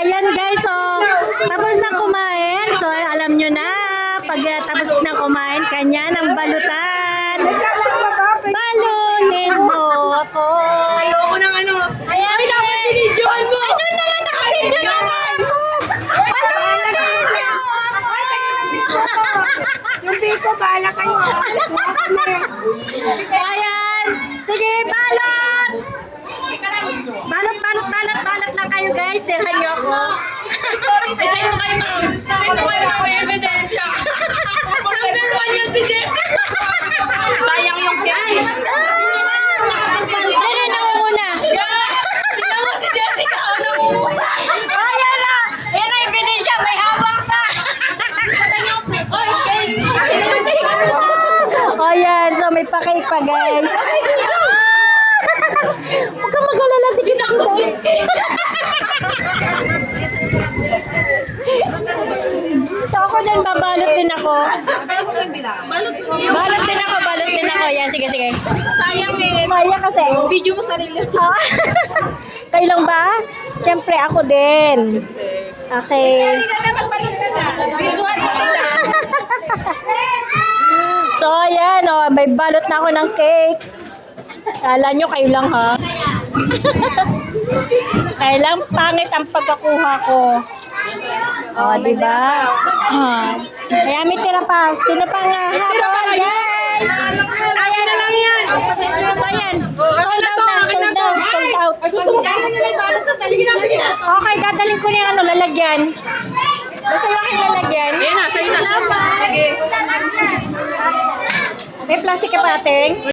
Ayan guys, so tapos na kumain. So alam nyo na, pag tapos na kumain, kanya ng balutan. Balutin mo ako. Ayoko ng ano. Ayan, Ay, dapat binidyoan mo. Ano na lang, nakabidyo na ako. Yung biko, bahala kayo. Ayan, sige, balot. Balot na kayo guys. Tingnan nyo ako. Sorry, tayo mo kayo, ma'am. Tayo mo kayo, ma'am. May ebidensya. Number 1 yan si Jessica. Sayang yung cake. Sino nangunguna? Tingnan mo si Jessica. Nangunguna. Ayan na. Ayan na, ebidensya. May hawak na. Oy, cake. Ayan, so may pa-cake pa guys. Huwag kang mag-alala, tigil ako. So ako din, babalot din ako. Balot din ako. Yan, sige. Sayang eh. Maya kasi. Video mo sarili. Ah, kayo lang ba? Siyempre ako din. Okay. Videoan mo kita. So ayan, oh, may balot na ako ng cake. Kala nyo kayo lang ha. Kailang pangit ang pagkakuha ko. Oh, di ba? Kaya may tira pa. Sino pang habol, guys? Sayang na lang yan. So ayan, sold out. Gusto mo kaya nila yung balot na taligin na. Sige na. Okay, dadalhin ko na yung ano, lalagyan. Gusto mo aking lalagyan? Ayan na, sa'yo na. Sige. May plastic ka pa, ating?